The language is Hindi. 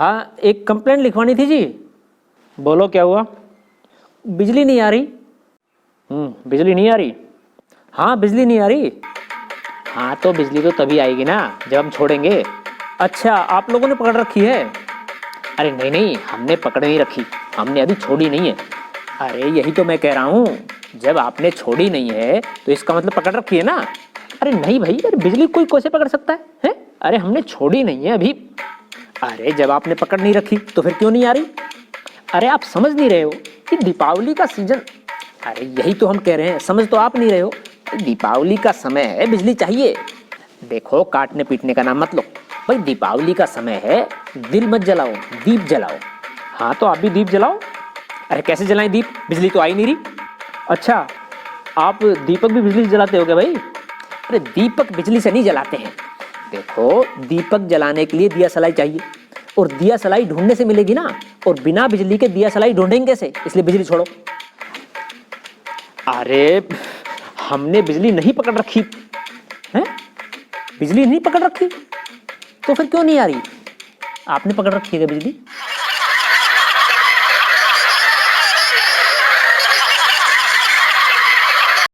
हाँ, एक कंप्लेंट लिखवानी थी जी। बोलो क्या हुआ? बिजली नहीं आ रही। बिजली नहीं आ रही? हाँ, बिजली नहीं आ रही। हाँ, तो बिजली तो तभी आएगी ना जब हम छोड़ेंगे। अच्छा, आप लोगों ने पकड़ रखी है? अरे नहीं नहीं, हमने पकड़ नहीं रखी, हमने अभी छोड़ी नहीं है। अरे यही तो मैं कह रहा हूँ, जब आपने छोड़ी नहीं है तो इसका मतलब पकड़ रखी है ना। अरे नहीं भाई, अरे बिजली कोई कैसे पकड़ सकता है, हैं? अरे हमने छोड़ी नहीं है अभी। अरे जब आपने पकड़ नहीं रखी तो फिर क्यों नहीं आ रही? अरे आप समझ नहीं रहे हो कि दीपावली का सीजन। अरे यही तो हम कह रहे हैं, समझ तो आप नहीं रहे हो। दीपावली का समय है, बिजली चाहिए। देखो, काटने पीटने का नाम मत लो भाई, दीपावली का समय है, दिल मत जलाओ, दीप जलाओ। हाँ, तो आप भी दीप जलाओ। अरे कैसे जलाएं दीप, बिजली तो आ ही नहीं रही। अच्छा, आप दीपक भी बिजली से जलाते हो क्या भाई? अरे दीपक बिजली से नहीं जलाते हैं। देखो, दीपक जलाने के लिए दिया सलाई चाहिए, और दिया सलाई ढूंढने से मिलेगी ना, और बिना बिजली के दिया सलाई ढूंढेंगे कैसे? इसलिए बिजली छोड़ो। अरे हमने बिजली नहीं पकड़ रखी है, बिजली नहीं पकड़ रखी तो फिर क्यों नहीं आ रही? आपने पकड़ रखी है क्या बिजली?